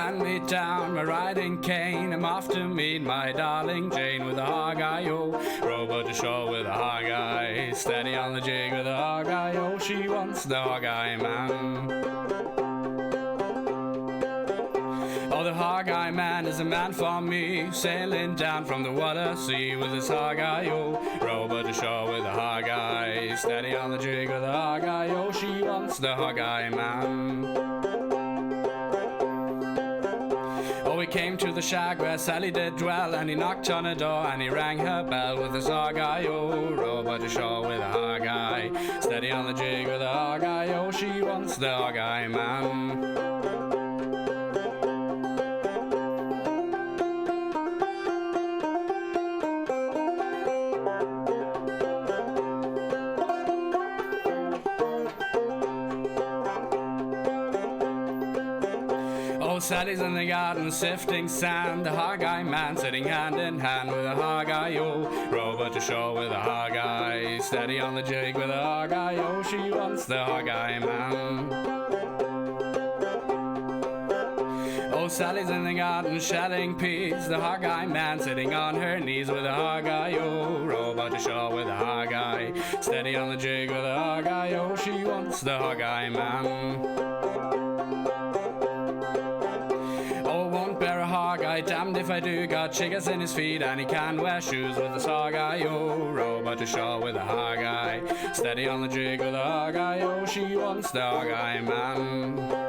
hand me down my riding cane. I'm off to meet my darling Jane with a hog-eye-o. Row to shore with a hog-eye, steady on the jig with a hog-eye-o. She wants the hog-eye man. Oh, the hog-eye man is a man for me, sailing down from the water sea with his hog-eye-o. Row to shore with a hog-eye, steady on the jig with a hog-eye-o. She wants the hog-eye man. Oh, he came to the shag where Sally did dwell, and he knocked on her door and he rang her bell with his hog-eye-o. Row to shore with a hog-eye, steady on the jig with a hog-eye-o. She wants the hog-eye man. Sally's in the garden sifting sand, the hog-eye man sitting hand in hand with a hog-eye-o. Row to shore with a hog-eye, steady on the jig with a hog-eye-o. She wants the hog-eye man. Oh, Sally's in the garden shelling peas, the hog-eye man sitting on her knees with a hog-eye-o. Row to shore with a hog-eye, steady on the jig with a hog-eye-o. She wants the hog-eye man. Hog-eye, damned if I do, got chiggers in his feet and he can wear shoes with his hog-eye-o. Row to shore with a hog-eye, steady on the jig with a hog-eye-o. She wants the hog-eye man.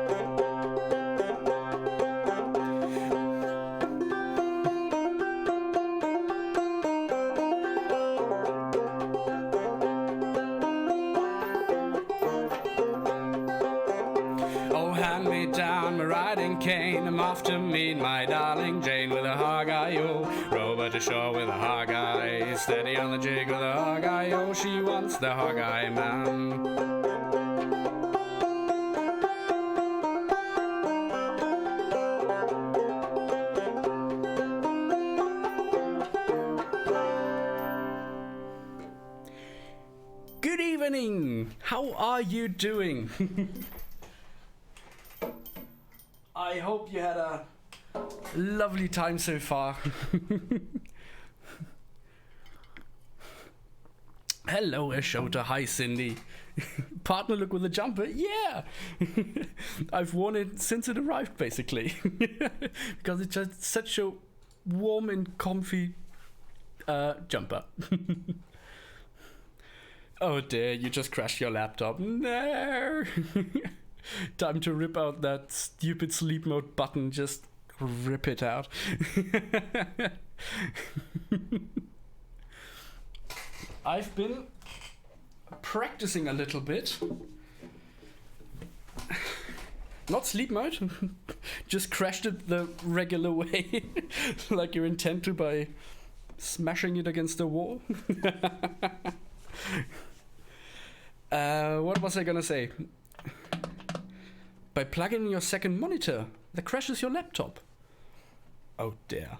Down my riding cane, I'm off to meet my darling Jane with a hog-eye-o. Row to shore with a hog-eye, steady on the jig with a hog-eye-o. She wants the hog-eye man. Good evening! How are you doing? I hope you had a lovely time so far. Hello, Ashota. Hi, Cindy. Partner look with a jumper. Yeah! I've worn it since it arrived, basically. Because it's just such a warm and comfy jumper. Oh dear, you just crashed your laptop. No! Time to rip out that stupid sleep mode button. Just rip it out. I've been practicing a little bit. Not sleep mode. Just crashed it the regular way. Like you intend to by smashing it against the wall. What was I gonna say? By plugging in your second monitor, that crashes your laptop. Oh dear.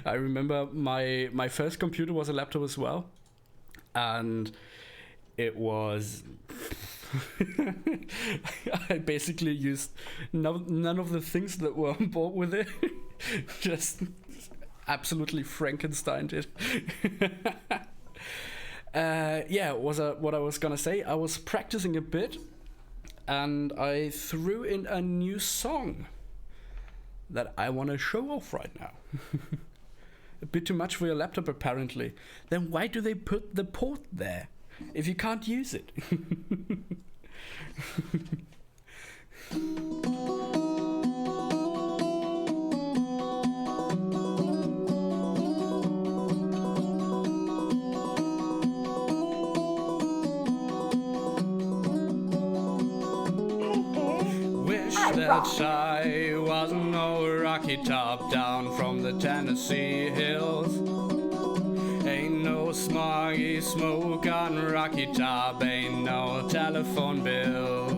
I remember my first computer was a laptop as well. And it was... I basically used none of the things that were on board with it. Just absolutely Frankensteined it. Yeah, what I was gonna say. I was practicing a bit. And I threw in a new song that I want to show off right now. A bit too much for your laptop, apparently. Then why do they put the port there if you can't use it? That I was no rocky top down from the Tennessee hills. Ain't no smoggy smoke on Rocky Top, ain't no telephone bills.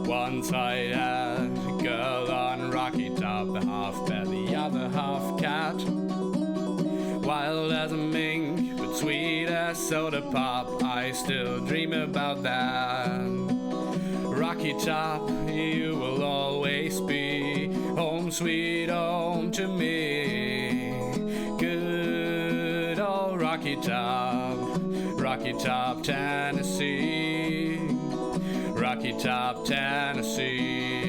Once I had a girl on Rocky Top, half bear, the other half cat. Wild as a mink, but sweet as soda pop, I still dream about that. Rocky Top, you will always be home sweet home to me. Good old Rocky Top, Tennessee. Rocky Top, Tennessee.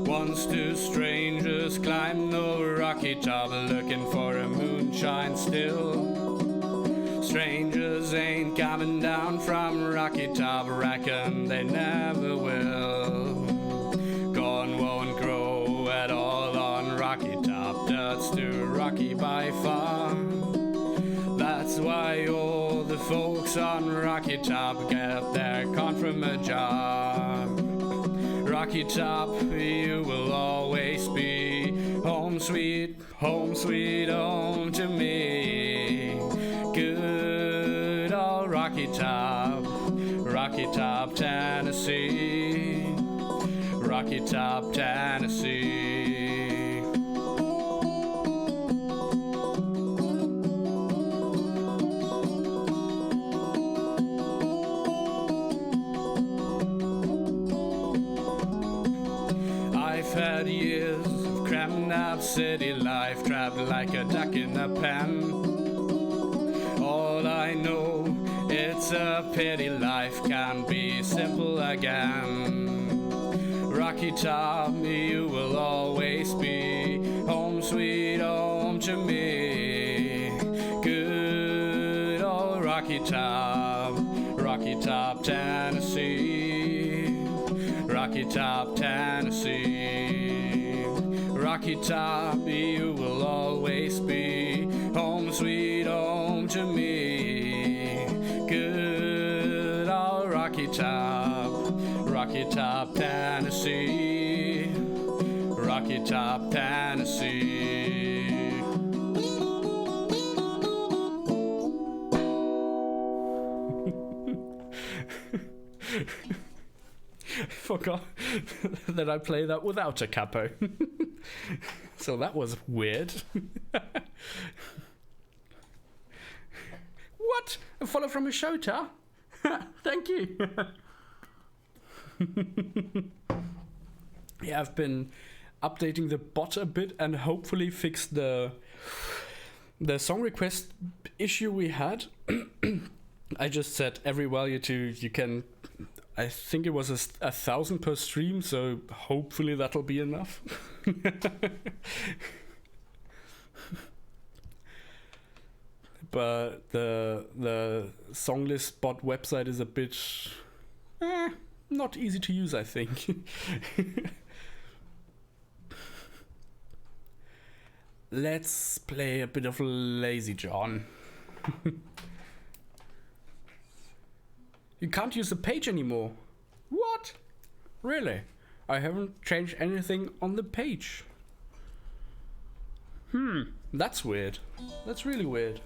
Once two strangers climbed the Rocky Top, looking for a moonshine still. Strangers ain't coming down from Rocky Top, reckon they never will. Corn won't grow at all on Rocky Top, that's too rocky by far. That's why all the folks on Rocky Top get their corn from a jar. Rocky Top, you will always be home sweet home to me. Good old Rocky Top, Tennessee. Rocky Top, Tennessee. I've had years of crammed up city life, trapped like a duck in a pen. All I know, it's a pity life can't be simple again. Rocky Top, you will always be home sweet home to me. Good old Rocky Top, Tennessee. Rocky Top, Tennessee. Rocky Top, you will always be home sweet home to me. Good old Rocky Top, Tennessee. Rocky Top, Tennessee. I forgot that I play that without a capo. So that was weird. What? A follow from a Shota? Thank you. Yeah, I've been updating the bot a bit and hopefully fix the song request issue we had. I just set every value to, you can, I think it was 1,000 per stream, so hopefully that'll be enough. But the song list bot website is a bit not easy to use, I think. Let's play a bit of Lazy John. You can't use the page anymore. What? Really? I haven't changed anything on the page. That's weird. That's really weird.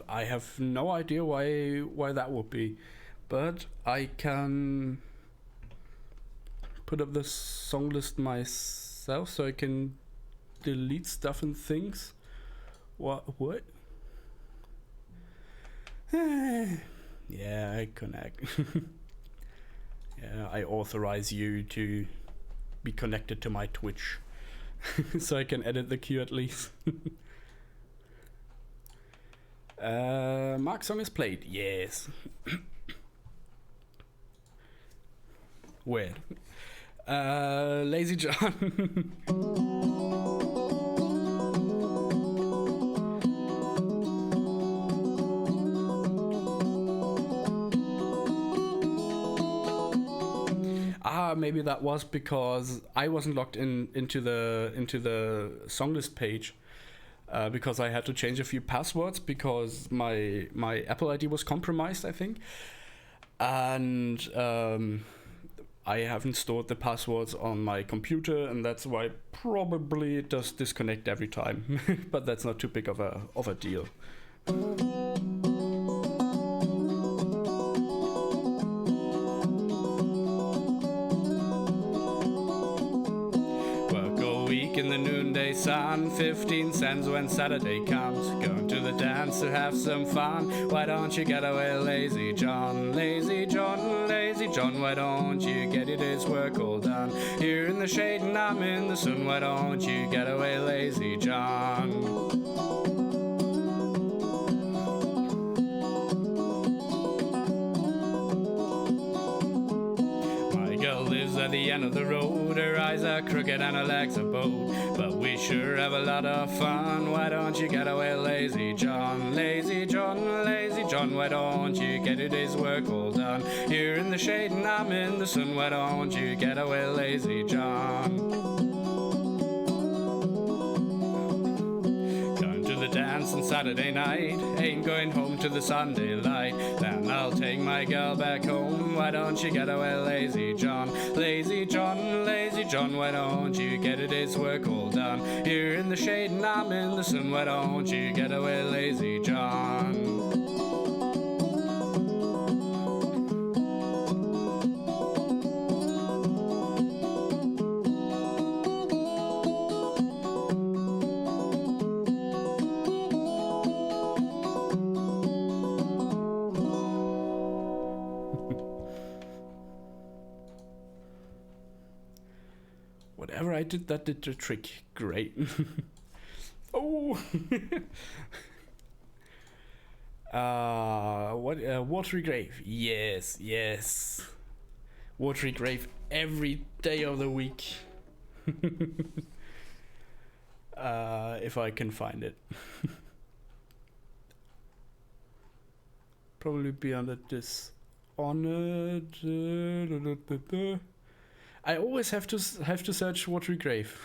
I have no idea why that would be, but I can put up the song list myself so I can delete stuff and things. What? Yeah, I connect. Yeah, I authorize you to be connected to my Twitch so I can edit the queue at least. Mark's song is played. Yes. Weird. Lazy John. maybe that was because I wasn't logged into the song list page. Because I had to change a few passwords because my Apple ID was compromised, I think. And I haven't stored the passwords on my computer, and that's why probably it does disconnect every time. But that's not too big of a deal. In the noonday sun, 15 cents when Saturday comes. Going to the dance to have some fun. Why don't you get away, lazy John? Lazy John, lazy John, why don't you get your day's work all done? You're in the shade and I'm in the sun. Why don't you get away, lazy John? At the end of the road, her eyes are crooked and her legs are bowed, but we sure have a lot of fun. Why don't you get away, lazy John? Lazy John, lazy John, why don't you get your day's work all done? You're in the shade and I'm in the sun. Why don't you get away, lazy John? Dance on Saturday night, ain't going home to the Sunday light. Then I'll take my girl back home. Why don't you get away, lazy John? Lazy John, lazy John, why don't you get a day's work all done? You're in the shade and I'm in the sun. Why don't you get away, lazy John? Whatever I did, that did the trick. Great. Oh. Watery grave. Yes, yes. Watery grave every day of the week. If I can find it. Probably be under Dishonored. I always have to search Watery Grave.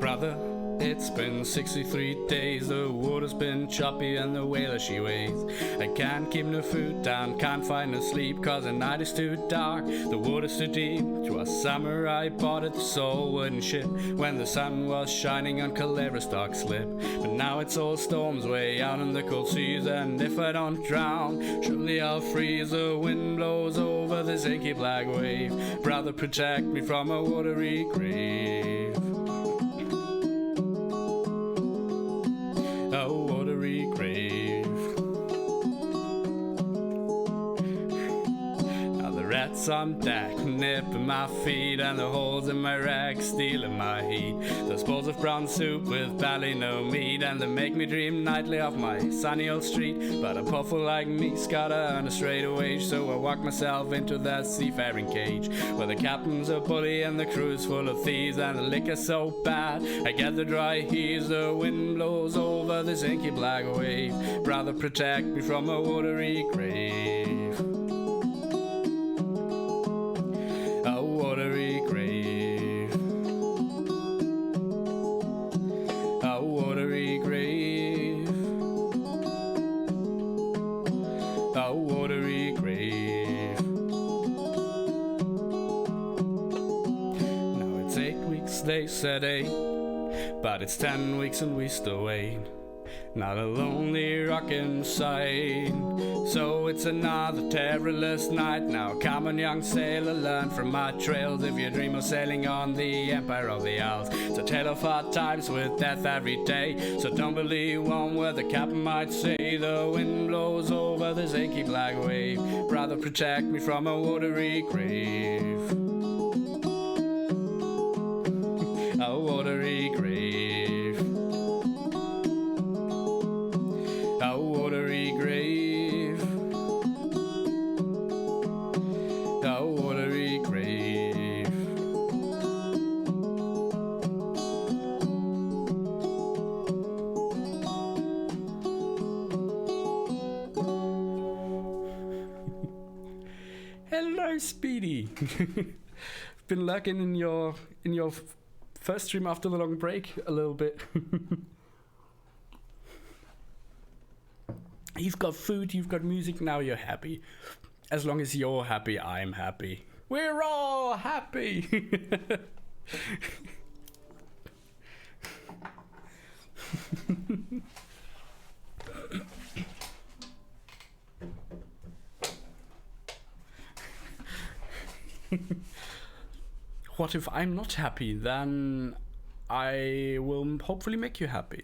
Brother, it's been 63 days, the water's been choppy and the whaler she weighs. I can't keep no food down, can't find no sleep, cause the night is too dark, the water's too deep. 'Twas summer I bought it, the soul wooden ship, when the sun was shining on Calera's dark slip. But now it's all storms way out in the cold seas, and if I don't drown, surely I'll freeze. The wind blows over this inky black wave, brother protect me from a watery grave. A watery grave. Now the rats on deck nipping my feet, and the holes in my rack stealing my heat. Those bowls of brown soup with barely no meat, and they make me dream nightly of my sunny old street. But a puffle like me's gotta earn a straight wage, so I walk myself into that seafaring cage, where the captain's a bully and the crew's full of thieves, and the liquor's so bad I get the dry heaves. The wind blows over this inky black wave, brother protect me from a watery grave. A watery grave. A watery grave. A watery grave. Now it's 8 weeks, they said 8, but it's 10 weeks and we still wait. Not a lonely rock in sight, so it's another terrorless night. Now come on, young sailor, learn from my trails. If you dream of sailing on the Empire of the Isles, it's a tale of hard times with death every day. So don't believe one word the captain might say. The wind blows over this inky black wave, brother protect me from a watery grave. A watery grave. Hello, Speedy. Been lurking in your first stream after the long break a little bit. You've got food, you've got music, now you're happy. As long as you're happy, I'm happy. We're all happy. What if I'm not happy? Then I will hopefully make you happy.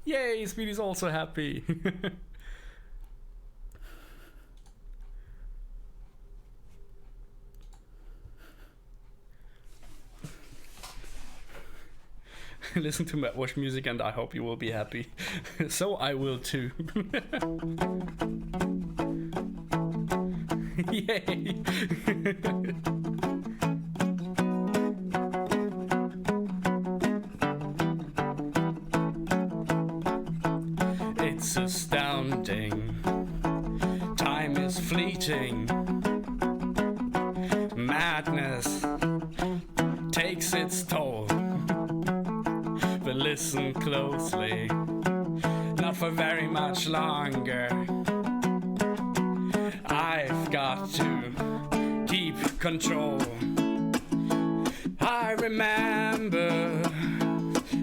Yay, Speedy's also happy. Listen to Mapwash music and I hope you will be happy. So I will too. Yay! It's astounding. Time is fleeting. Madness takes its toll. But listen closely, not for very much longer. I've got to keep control. I remember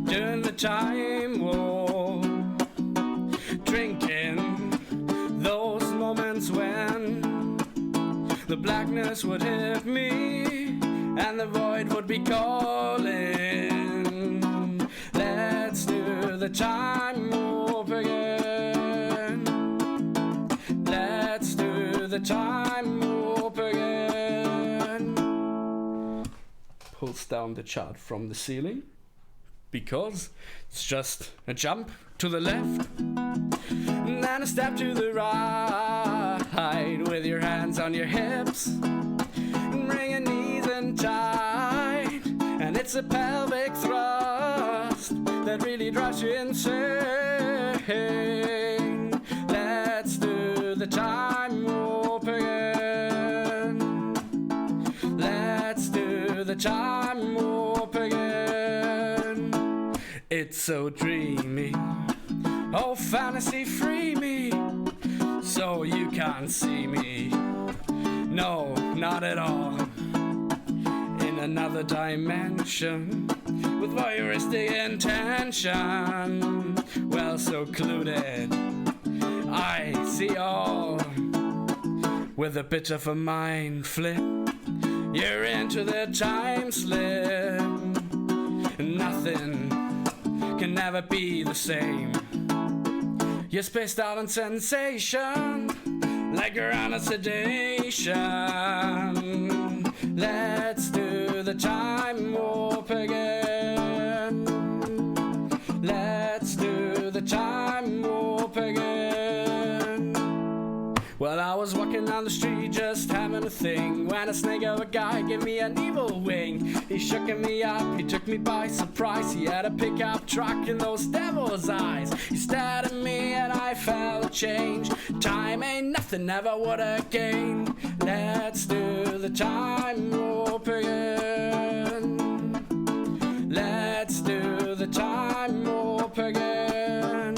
during the time war, drinking those moments when the blackness would hit me and the void would be calling. Let's do the time warp again. Let's do the time warp again. Pulls down the chart from the ceiling because it's just a jump to the left and then a step to the right with your hands on your hips and bring your knees in tight, and it's a pelvic thrust that really drives you insane. Let's do the time warp again. Let's do the time warp again. It's so dreamy, oh fantasy free me, so you can't see me, no, not at all. In another dimension, with voyeuristic intention, well secluded, I see all. With a bit of a mind flip, you're into the time slip. Nothing can never be the same. You're spaced out on sensation, like you're on a sedation. Let's do the time warp again. Let's do the time warp again. Well, I was walking down the street just having a thing when a snake of a guy gave me an evil wing. He shook me up, he took me by surprise. He had a pickup truck and those devil's eyes. He stared at me and I felt a change. Time ain't nothing, never would again. Let's do the time warp again. Let's do the time warp again.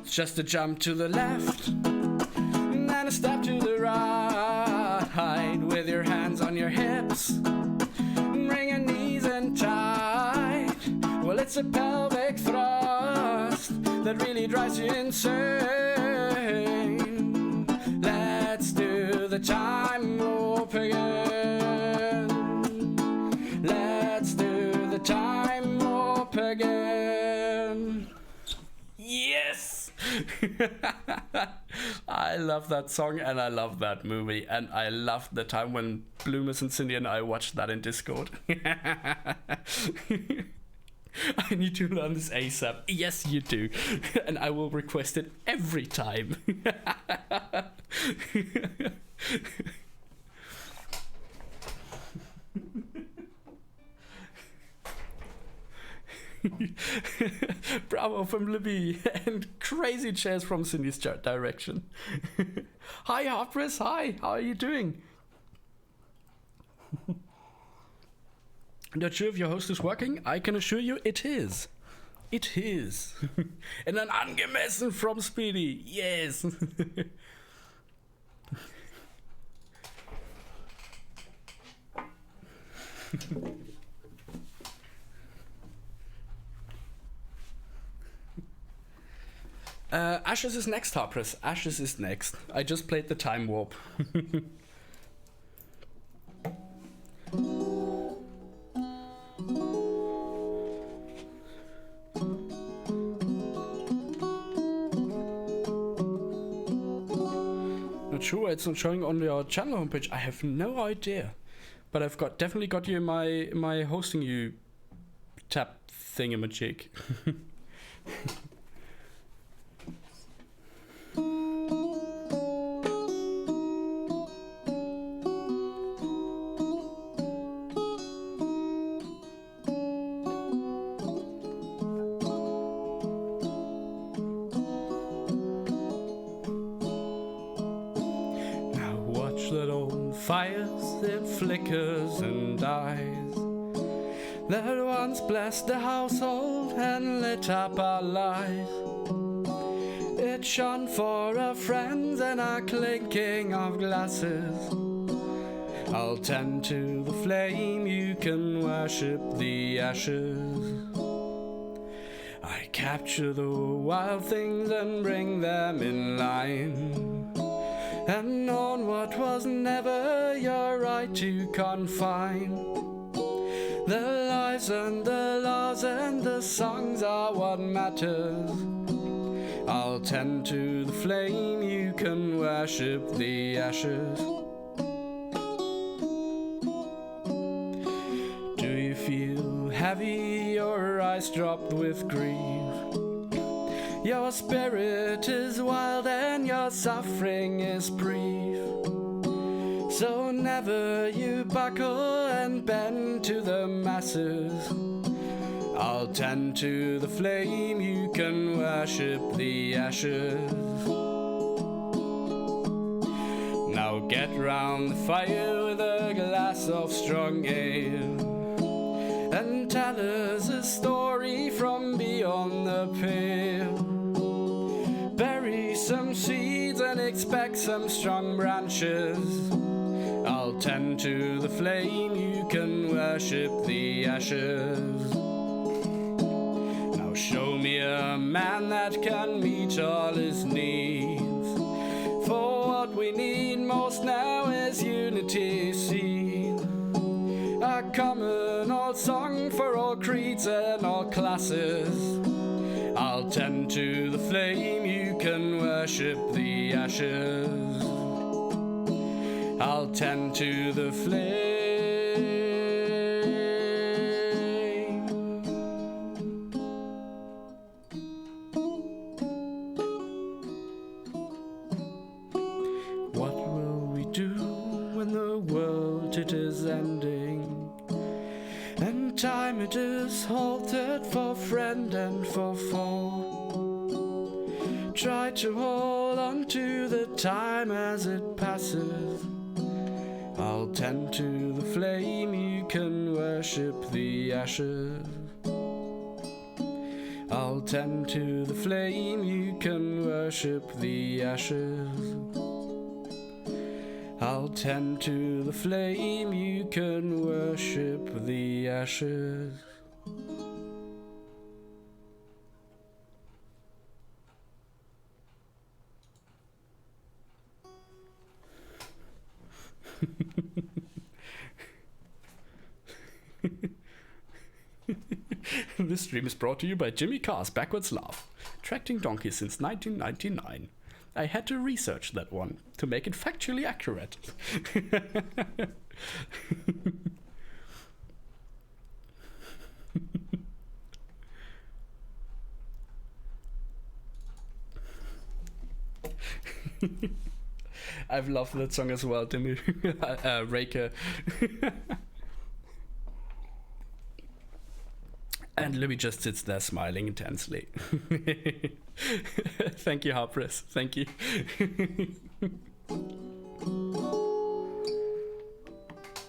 It's just a jump to the left and then a step to the right with your hands on your hips and bring your knees in tight. Well, it's a pelvic thrust that really drives you insane. Let's do the time warp again. Let's do the time warp again. Yes! I love that song and I love that movie, and I love the time when Bloomers and Cindy and I watched that in Discord. I need to learn this ASAP. Yes, you do. And I will request it every time. Bravo from Libby and crazy chairs from Cindy's direction. Hi, Harpris. Hi, how are you doing? Not sure if your host is working. I can assure you it is. It is. And an angemessen from Speedy. Yes. Ashes is next, Harpris. Ashes is next. I just played the time warp. Not sure it's not showing on your channel homepage. I have no idea. But I've definitely got you in my hosting you tab thingamajig. Fires, it flickers and dies. That once blessed the household and lit up our lives. It shone for our friends and our clinking of glasses. I'll tend to the flame, you can worship the ashes. I capture the wild things and bring them in line. And on what was never your right to confine. The lives and the laws and the songs are what matters. I'll tend to the flame, you can worship the ashes. Do you feel heavy, your eyes dropped with grief? Your spirit is wild and your suffering is brief. So never you buckle and bend to the masses. I'll tend to the flame, you can worship the ashes. Now get round the fire with a glass of strong ale and tell us a story from beyond the pale. Bury some seeds and expect some strong branches. I'll tend to the flame, you can worship the ashes. Now show me a man that can meet all his needs. For what we need most now is unity, see. A common old song for all creeds and all classes. I'll tend to the flame, you can worship the ashes. I'll tend to the flame. What will we do when the world it is ending? And time it is halted for friend and for foe. Try to hold on to the time as it passes. I'll tend to the flame, you can worship the ashes. I'll tend to the flame, you can worship the ashes. I'll tend to the flame, you can worship the ashes. This stream is brought to you by Jimmy Carr's Backwards Laugh, tracking donkeys since 1999. I had to research that one to make it factually accurate. I've loved that song as well, Timmy. Raker. And Libby just sits there smiling intensely. Thank you, Harpris. Thank you.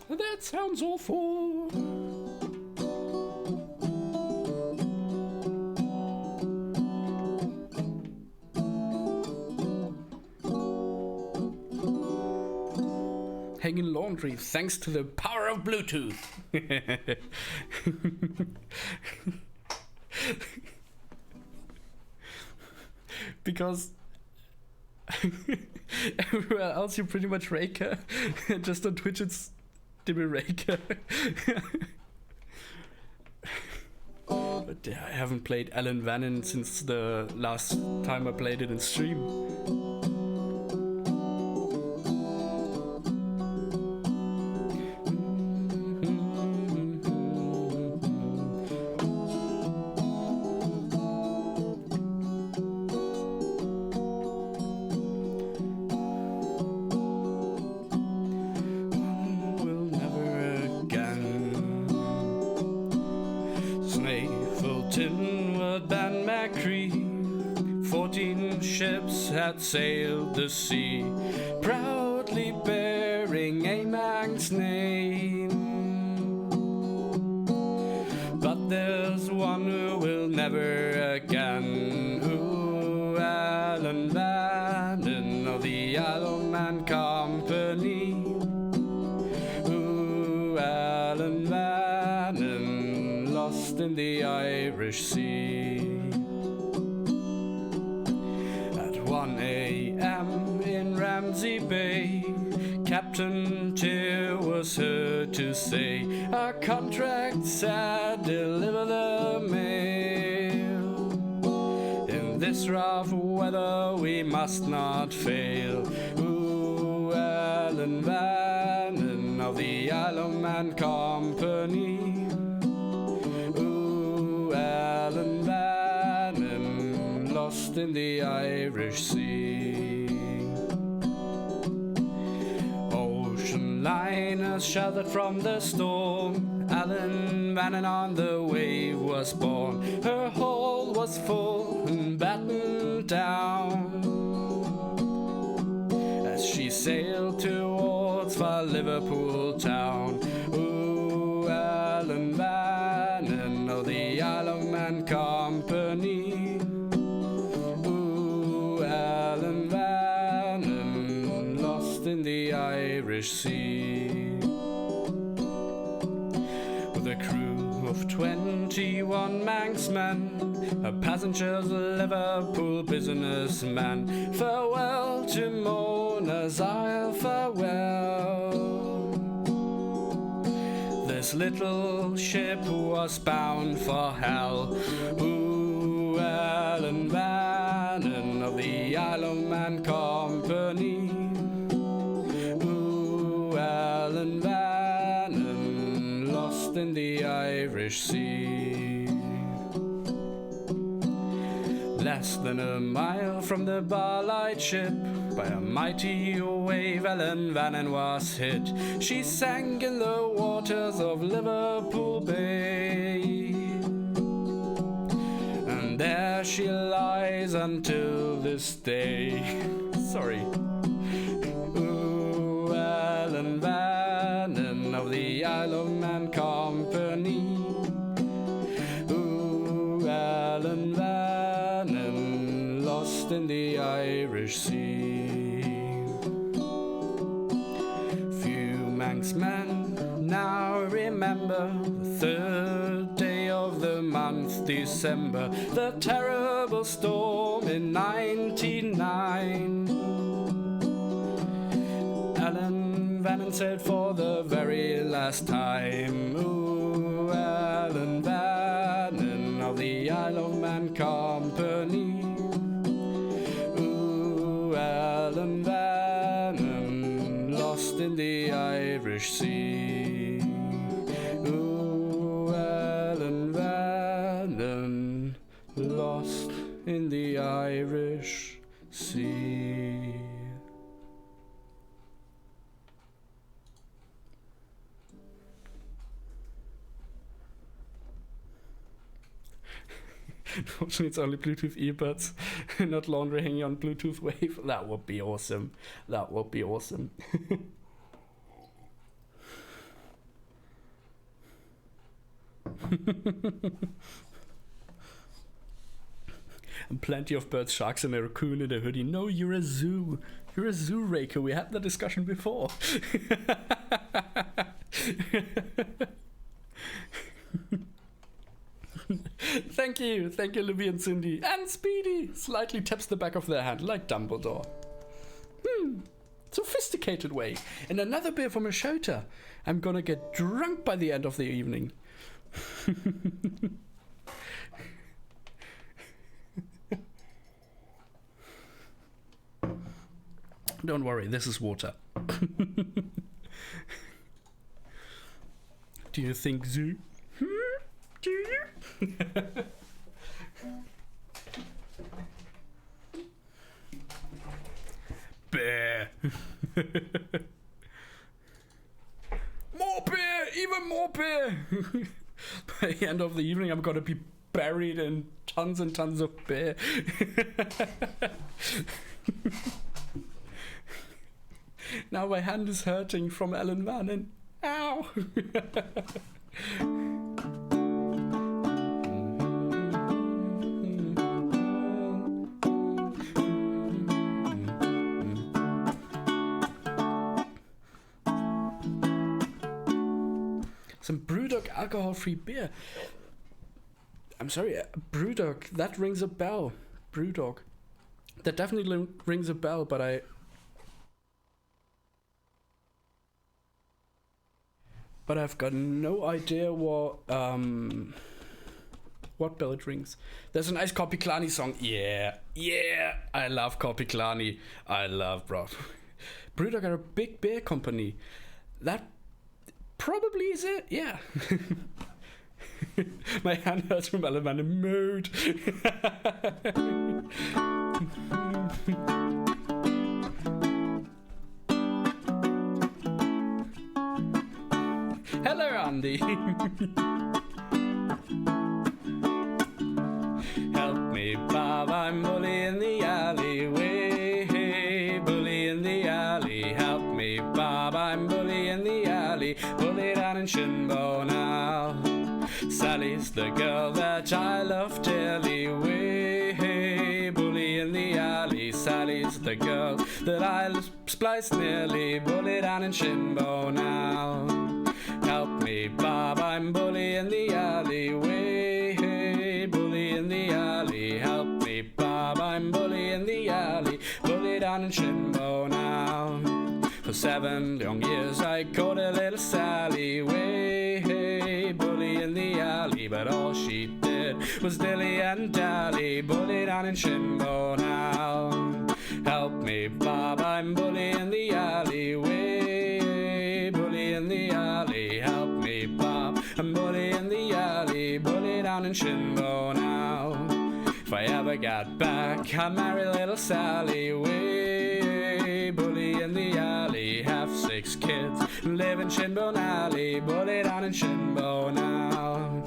That sounds awful. Hanging laundry thanks to the power of Bluetooth. Because everywhere else you're pretty much Raker. Just on Twitch it's Dibble Raker. But I haven't played Alan Vannon since the last time I played it in stream. Sailed the sea, proudly bearing a man's name. But there's one who will never again. Ooh, Alan Vannon of the Isle of Man Company. Ooh, Alan Vannon, lost in the Irish Sea. 1 a.m. in Ramsey Bay, Captain Tier was heard to say, our contract said deliver the mail. In this rough weather we must not fail. Ooh, Alan Vannon of the Isle of Man Company. Ooh, Alan Vannon, lost in the Irish Sea. Ocean liners sheltered from the storm, Alan Vannon on the wave was born. Her hull was full and battened down as she sailed towards far Liverpool town. Ooh, Alan Vannon of the Isle of Man Company. Alan Vannon, lost in the Irish Sea. With a crew of 21 Manxmen, a passenger's Liverpool businessman. Farewell to Mona's Isle, farewell. This little ship was bound for hell. Ooh, Alan Vannon of the Isle of Man Company. Ooh, Alan Vannon, lost in the Irish Sea. Less than a mile from the Barlight ship, by a mighty wave Alan Vannon was hit. She sank in the waters of Liverpool Bay, and there she lies until this day. Sorry. Ooh, Alan Vannon of the Isle of Man Company. Ooh, Alan Vannon, lost in the Irish Sea. Few Manxmen now remember the third day of the month December, the terrible storm in '99. Alan Vannon sailed for the very last time. Ooh, Alan Vannon of the Isle of Man Company. Ooh, Alan Vannon, lost in the Irish Sea. Ooh, Alan Vannon, lost in the Irish Sea. Unfortunately, it's only Bluetooth earbuds, not laundry hanging on Bluetooth wave. That would be awesome. That would be awesome. And plenty of birds, sharks, and a raccoon in a hoodie. No, you're a zoo. You're a zoo raker. We had the discussion before. Thank you, Libby and Cindy. And Speedy slightly taps the back of their hand like Dumbledore. Sophisticated way. And another beer from a Shota. I'm gonna get drunk by the end of the evening. Don't worry, this is water. Do you think zoo? Do you? Beer. More beer, even more beer. By the end of the evening, I'm gonna be buried in tons and tons of beer. Now my hand is hurting from Alan Manning. Ow! Some Brewdog alcohol-free beer. I'm sorry, Brewdog, that rings a bell. Brewdog. That definitely rings a bell, but I've got no idea what bell it rings. There's a nice Kopiklani song. Yeah, I love Kopiklani. I love, bro. Brewdog are a big beer company. That probably is it, yeah. My hand hurts from Elemental mood. Hello, Andy. Help me, Bob, I'm bully in the alleyway. Hey, bully in the alley. Help me, Bob, I'm bully in the alley. Bully down in Shinbo now. Sally's the girl that I love dearly. Way, hey, bully in the alley. Sally's the girl that I splice nearly. Bully down in Shinbo now. Help me, Bob, I'm bully in the alley. Way, hey, bully in the alley. Help me, Bob, I'm bully in the alley. Bully down in Shinbo now. For 7 long years I called her little Sally. Way, hey, bully in the alley. But all she did was dilly and dally. Bully down in Shinbo now. Help me, Bob, I'm bully in the alley. Way, bully in the alley. Help me, Bob, I'm bully in the alley. Bully down in Shinbo now. If I ever got back, I'd marry little Sally. Way, bully in the alley. Have 6 kids, live in Shinbone Alley. Bully down in Shinbo now.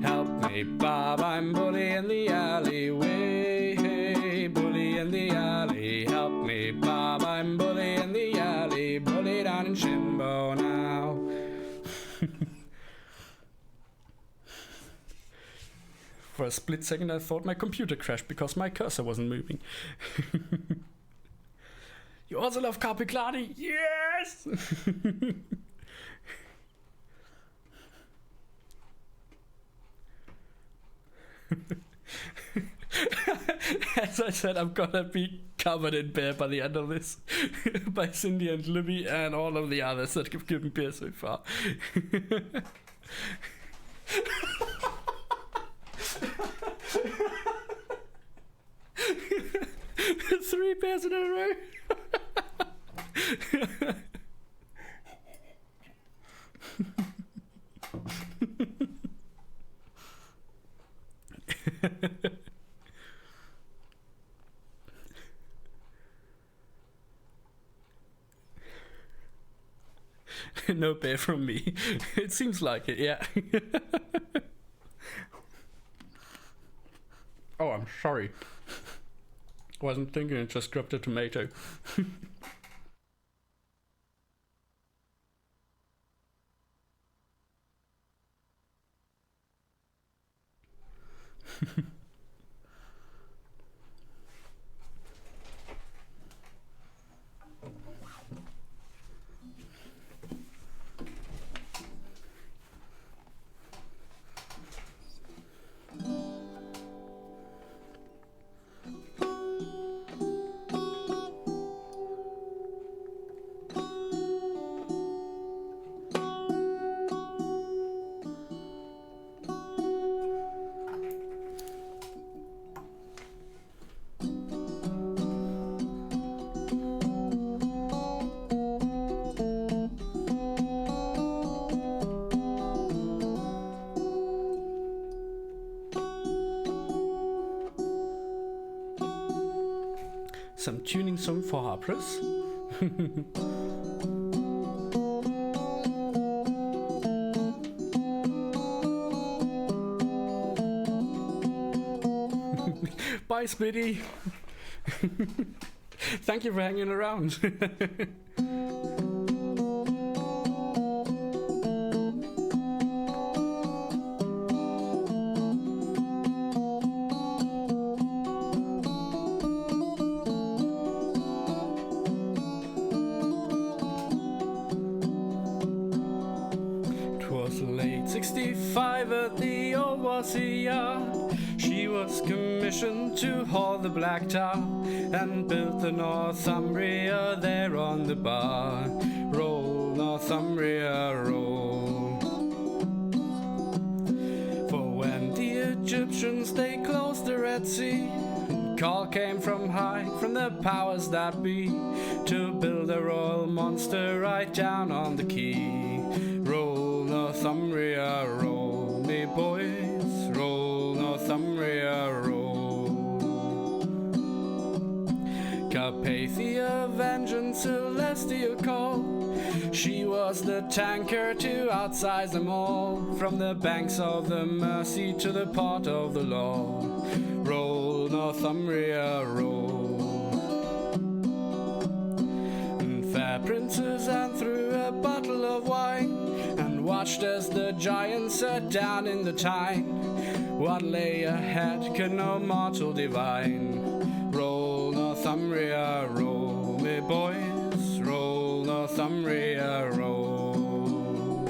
Help me, Bob, I'm bully in the alley. Way, hey, bully in the alley. Help me, Bob, I'm bully in the alley. Bully down in Shinbo now. For a split second I thought my computer crashed because my cursor wasn't moving. You also love Kopiklani? Yes! As I said, I'm gonna be covered in beer by the end of this. By Cindy and Libby and all of the others that have given beer so far. 3 beers in a row. No beer from me. It seems like it, yeah. sorry. Wasn't thinking, it just dropped a tomato. Some tuning song for harpers. Bye, Smitty. Thank you for hanging around. Late 65 at the old Wassy Yard, she was commissioned to haul the black tar and built the Northumbria there on the bar. Roll, Northumbria, roll. For when the Egyptians they closed the Red Sea, call came from high, from the powers that be, to build a royal monster right down on the quay. Roll, Northumbria, roll, me boys, roll, Northumbria, roll. Carpathia, vengeance, celestial call, she was the tanker to outsize them all, from the banks of the Mersey to the port of the law. Roll, Northumbria, roll. And fair princes and threw a bottle of wine, and watched as the giants sat down in the Tyne. What lay ahead could no mortal divine. Roll, Northumbria, roll, me boys, roll, Northumbria, roll.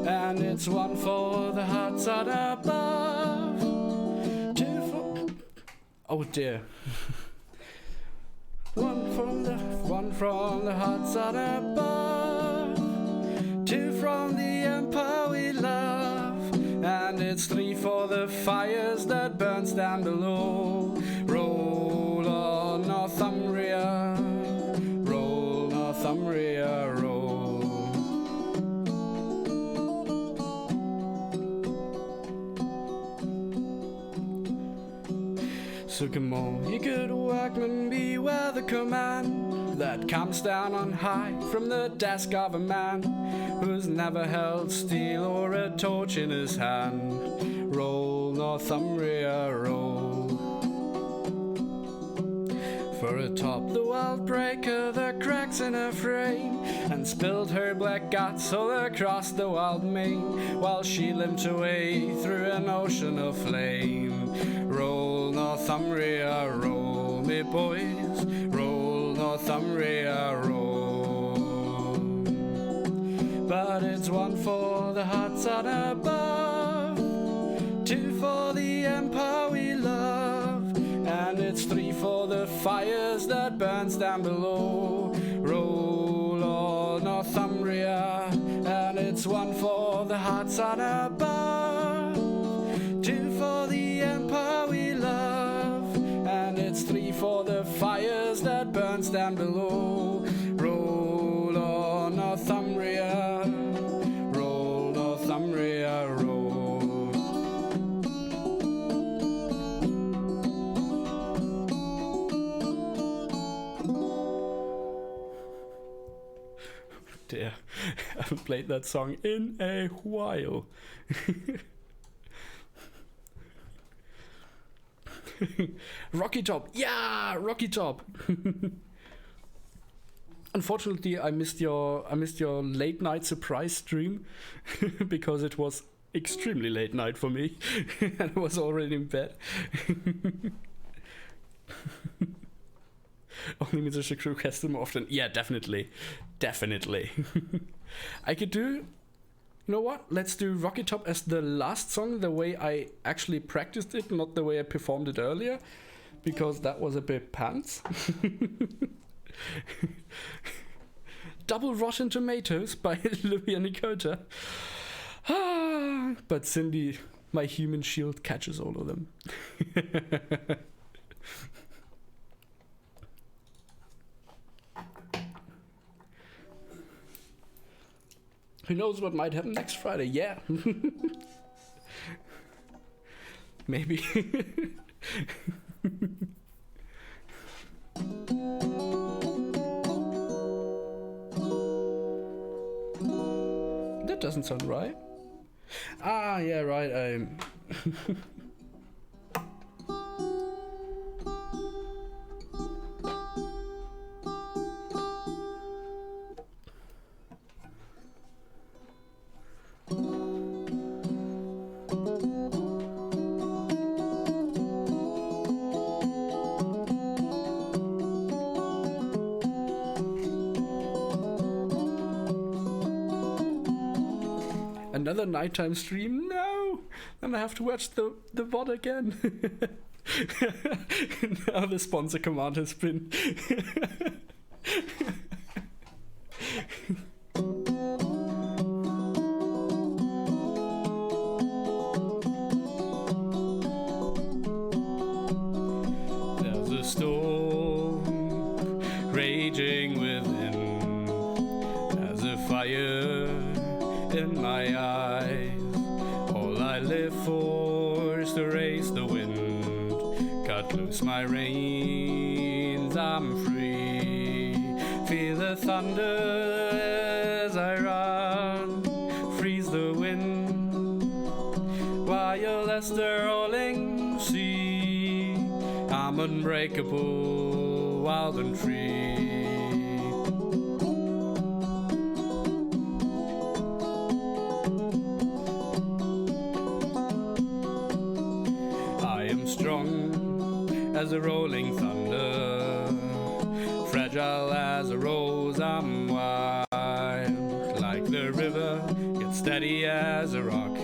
And it's one for the hearts out above, two for... Oh dear. One from the hearts out above, two from the empire we love, and it's three for the fires that burns down below. Roll on, Northumbria, roll, Northumbria, roll. So come on, you good workmen, beware the command that comes down on high from the desk of a man who's never held steel or a torch in his hand. Roll, Northumbria, roll. For atop the wild breaker that cracks in her frame and spilled her black guts all across the wild main, while she limped away through an ocean of flame. Roll, Northumbria, roll, me boys, roll, Northumbria, roll. But it's one for the hearts out above, two for the empire we love, and it's three for the fires that burns down below. Roll on, Northumbria, and it's one for the hearts out above, two for the empire we love, and it's three for the fires that burns down below. Roll on, Northumbria, roll, Northumbria, roll. Dear, I haven't played that song in a while. Rocky Top. Yeah, Rocky Top. Unfortunately, I missed your late night surprise stream because it was extremely late night for me and I was already in bed. Only means I should request them often. Yeah, definitely. I could do, you know what? Let's do Rocky Top as the last song, the way I actually practiced it, not the way I performed it earlier, because that was a bit pants. Double Rotten Tomatoes by Louis and Dakota. But Cindy, my human shield, catches all of them. Who knows what might happen next Friday? Yeah. Maybe. That doesn't sound right. Ah, yeah, right. Another nighttime stream? No! Then I have to watch the VOD again. Now the sponsor command has been... There's a storm raging within. There's a fire in my eyes. All I live for is to raise the wind. Cut loose my reins, I'm free. Feel the thunder as I run. Freeze the wind, wild as the rolling sea. I'm unbreakable, wild and free. As a rolling thunder, fragile as a rose, I'm wild like the river, yet steady as a rock.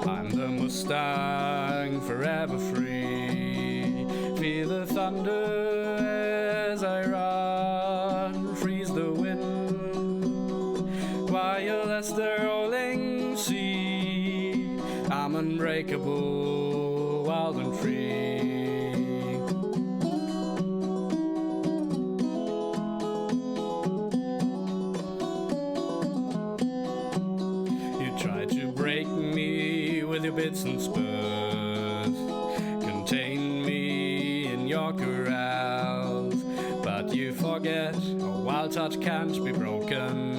I'm the Mustang, forever free. Feel the thunder as I run, freeze the wind, wild as the rolling sea. I'm unbreakable, wild and free. Bits and spurs, contain me in your corrals, but you forget a wild touch can't be broken.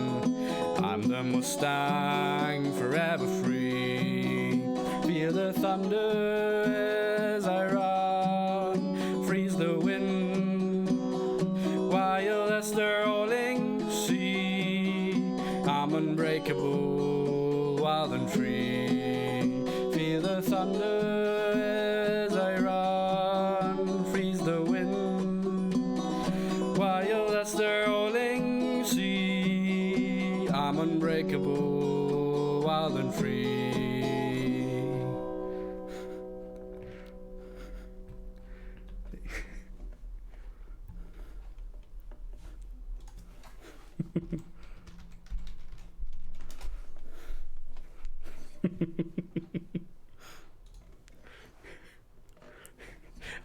I'm the Mustang, forever free. Feel the thunder as I run, freeze the wind, wild as the rolling sea. I'm unbreakable, wild and free. Feel the thunder as I run, freeze the wind, wild as the rolling sea. I'm unbreakable, wild and free.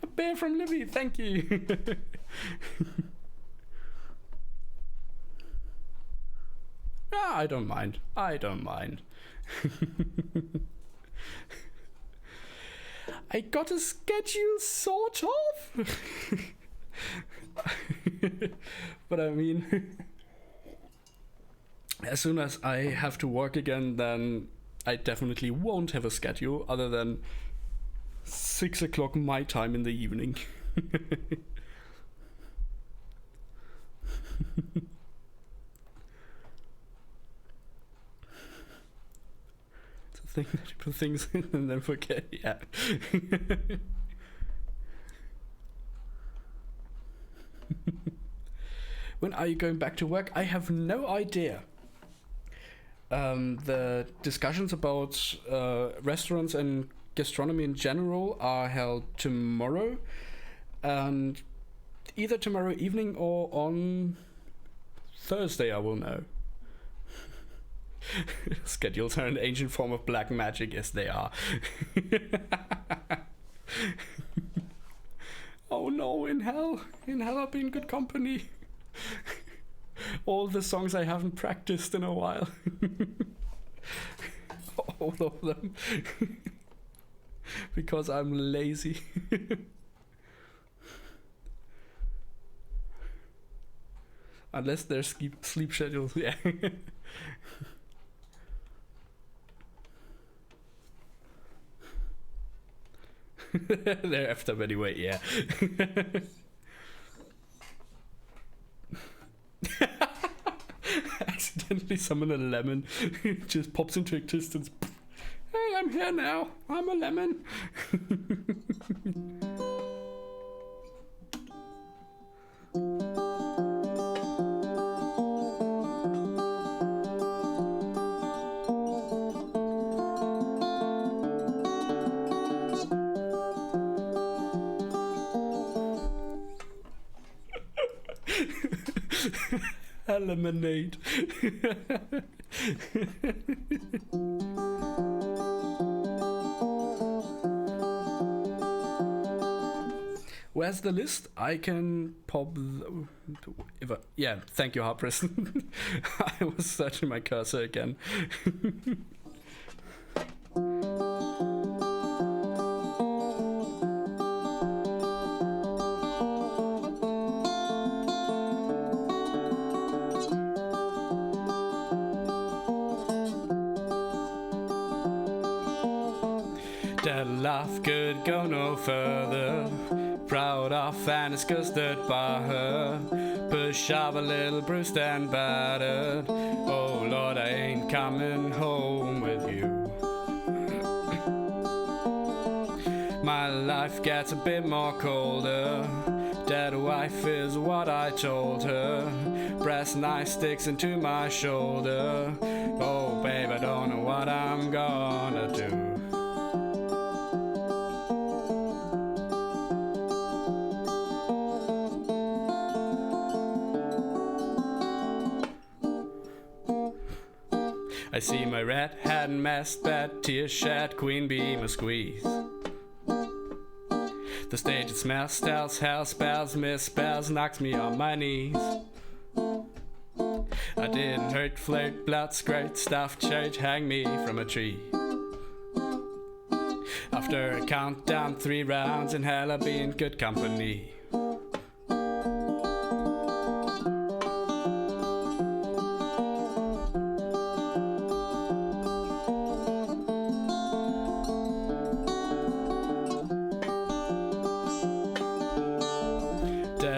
A bear from Libby, thank you. I don't mind. I got a schedule, sort of. But I mean, as soon as I have to work again, then I definitely won't have a schedule other than 6 o'clock my time in the evening. It's a thing that you put things in and then forget, yeah. When are you going back to work? I have no idea. The discussions about restaurants and gastronomy in general are held tomorrow, and either tomorrow evening or on Thursday I will know. Schedules are an ancient form of black magic. Yes, they are. Oh no, in hell I'll be in good company. All the songs I haven't practiced in a while. All of them. Because I'm lazy. Unless they're sleep schedules, yeah. They're effed up anyway, yeah. Accidentally summon a lemon. It just pops into existence. Hey, I'm here now. I'm a lemon. A lemonade. Where's the list? I can pop. Yeah, thank you, Harpris. I was searching my cursor again. That life could go no further. Proud of and disgusted by her. Push up a little bruised and battered. Oh Lord, I ain't coming home with you. My life gets a bit more colder. Dead wife is what I told her. Brass knife sticks into my shoulder. Oh babe, I don't know what I'm gonna do. I see my red hat and mast bed, tears shed, queen bee must squeeze. The stage it smells, tells, hell spells, misspells, knocks me on my knees. I didn't hurt, flirt, blood, squirt, stuff, church, hang me from a tree. After a countdown, 3 rounds, in hell I'll be in good company.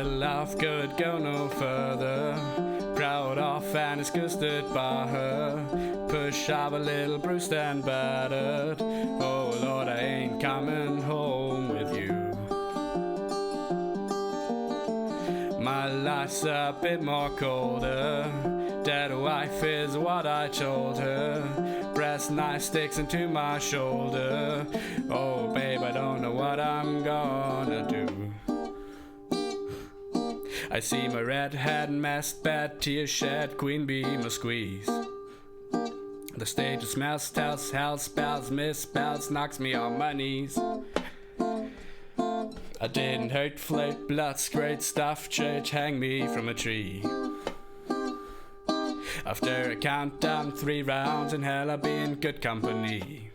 Love could go no further. Proud of and disgusted by her. Push up a little bruised and battered. Oh Lord, I ain't coming home with you. My life's a bit more colder. Dead wife is what I told her. Brass knife sticks into my shoulder. Oh babe, I don't know what I'm gonna do. I see my red hat and mast bed, tears shed, queen bee must squeeze. The stage smells, tells, hell spells, misspells, knocks me on my knees. I didn't hurt, flirt, blood, squirt, stuff, church, hang me from a tree. After a countdown, 3 rounds, in hell I'll be in good company.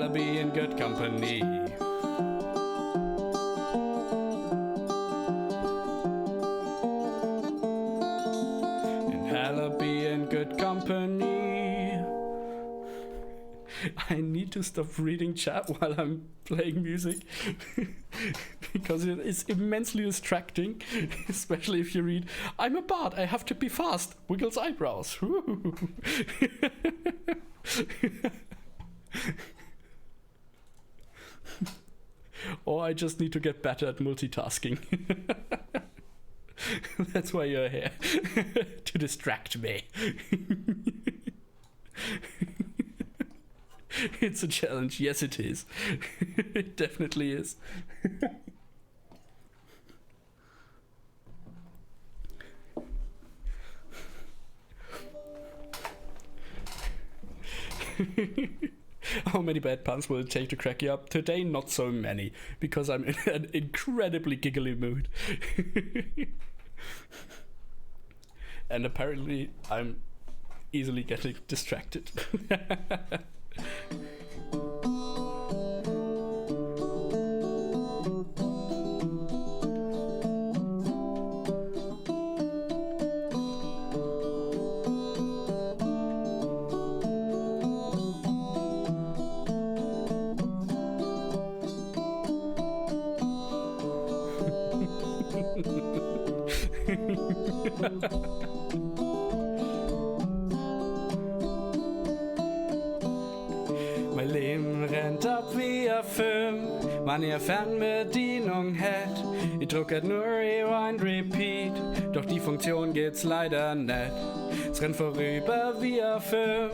I'll be in good company. I need to stop reading chat while I'm playing music because it is immensely distracting, especially if you read, I'm a bard, I have to be fast, wiggles eyebrows. Or I just need to get better at multitasking. That's why you're here. To distract me. It's a challenge. Yes, it is. It definitely is. How many bad puns will it take to crack you up? Today, not so many, because I'm in an incredibly giggly mood. And apparently, I'm easily getting distracted. Mein Leben rennt ab wie ein Film, wenn ihr Fernbedienung hätt. Ich drückt nur Rewind, Repeat, doch die Funktion geht's leider nicht. Es rennt vorüber wie ein Film,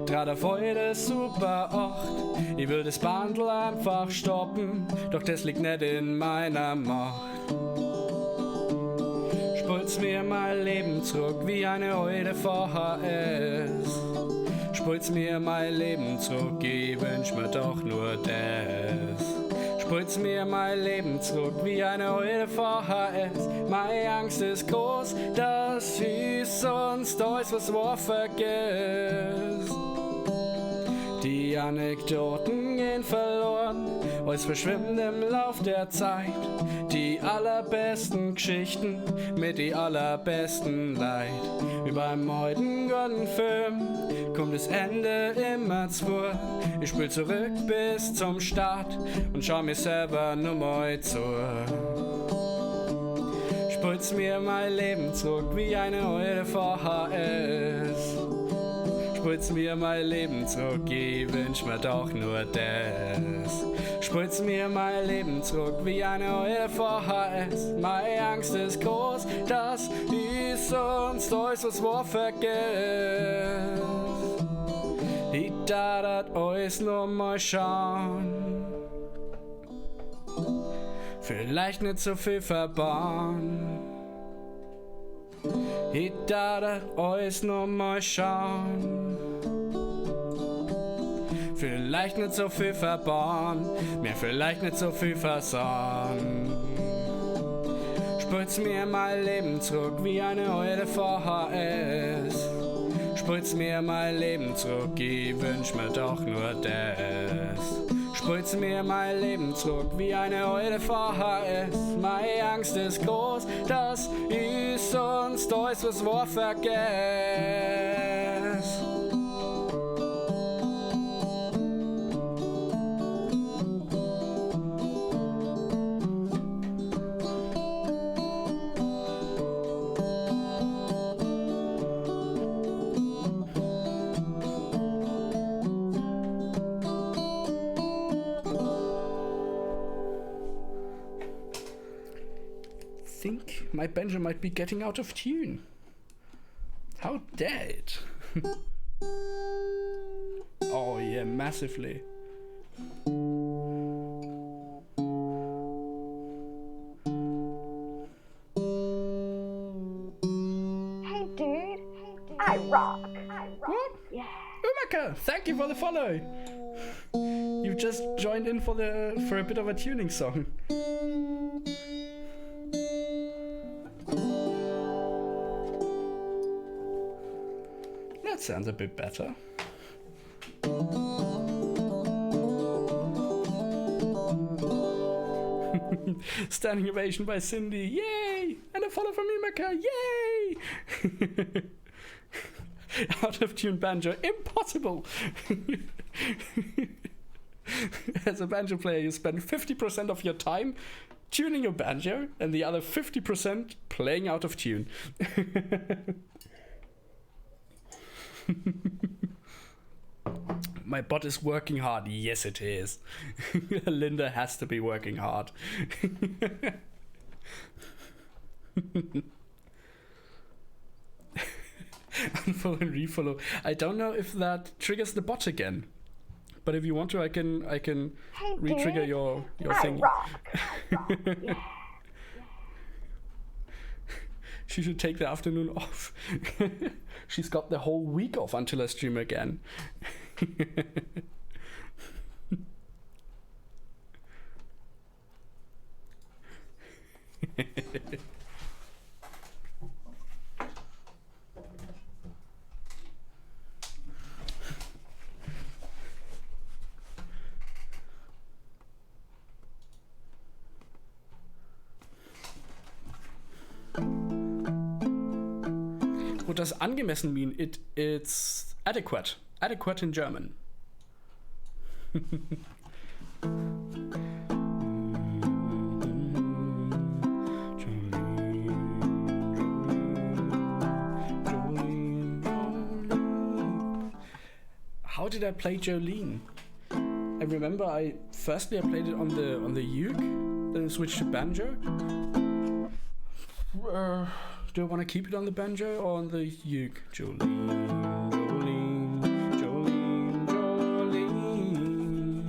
Draht auf heute super 8. Ich will das Bundle einfach stoppen, doch das liegt nicht in meiner Macht. Spult's mir mein Leben zurück wie eine alte VHS. Spult's mir mein Leben zurück, ich wünsch mir doch nur das. Spult's mir mein Leben zurück wie eine alte VHS. Meine Angst ist groß, dass ich sonst alles was war vergiss. Die Anekdoten gehen verloren, alles verschwimmt im Lauf der Zeit. Die allerbesten Geschichten mit die allerbesten Leid. Über einem heutigen guten Film kommt das Ende immer zu. Ich spiel zurück bis zum Start und schau mir selber nur mal zu. Spult's mir mein Leben zurück wie eine alte VHS. Spult's mir mein Leben zurück, ich wünsch mir doch nur das. Spult's mir mein Leben zurück wie eine alte VHS. Meine Angst ist groß, dass ich sonst alles was war vergiss. Ich darf das alles nur mal schauen. Vielleicht nicht so viel verbauen. Ich darf das alles nur mal schauen. Vielleicht nicht so viel verbauen, mir vielleicht nicht so viel versauen. Spult's mir mein Leben zurück wie eine alte VHS. Spult's mir mein Leben zurück, ich wünsch mir doch nur das. Spult's mir mein Leben zurück wie eine alte VHS. Meine Angst ist groß, dass ich sonst alles was war vergess. Think my banjo might be getting out of tune. How dare it? Oh yeah, massively. Hey dude, I rock. What? Yeah. Umaka, thank you for the follow. You just joined in for a bit of a tuning song. That sounds a bit better. Standing ovation by Cindy, yay! And a follow from Imaka, yay! Out of tune banjo. Impossible! As a banjo player, you spend 50% of your time tuning your banjo and the other 50% playing out of tune. My bot is working hard. Yes, it is. Linda has to be working hard. Unfollow and refollow. I don't know if that triggers the bot again. But if you want to, I can Hey, re-trigger dude. your I thing. rock. Yeah. She should take the afternoon off. She's got the whole week off until I stream again. What does angemessen mean? It's adequate. Adequate in German. How did I play Jolene? I remember I played it on the uke, then I switched to banjo. Do I want to keep it on the banjo or on the uke? Jolene, Jolene, Jolene, Jolene.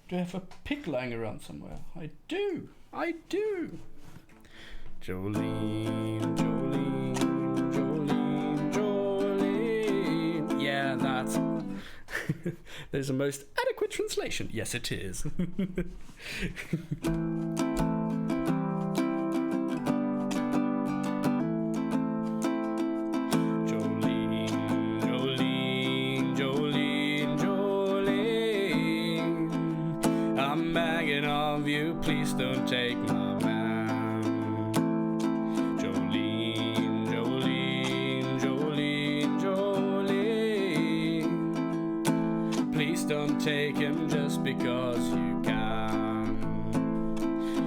Do I have a pick lying around somewhere? I do. Jolene, Jolene, Jolene, Jolene. Yeah, that's... There's a most adequate translation. Yes, it is. Please don't take my man. Jolene, Jolene, Jolene, Jolene. Please don't take him just because you can.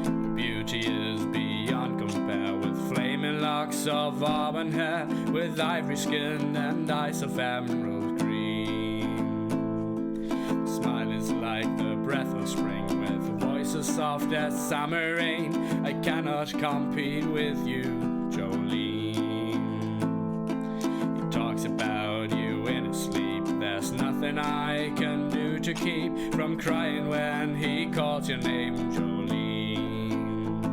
Your beauty is beyond compare, with flaming locks of auburn hair, with ivory skin and eyes of emerald green. The smile is like the breath of spring, as soft as summer rain. I cannot compete with you, Jolene. He talks about you in his sleep. There's nothing I can do to keep from crying when he calls your name, Jolene.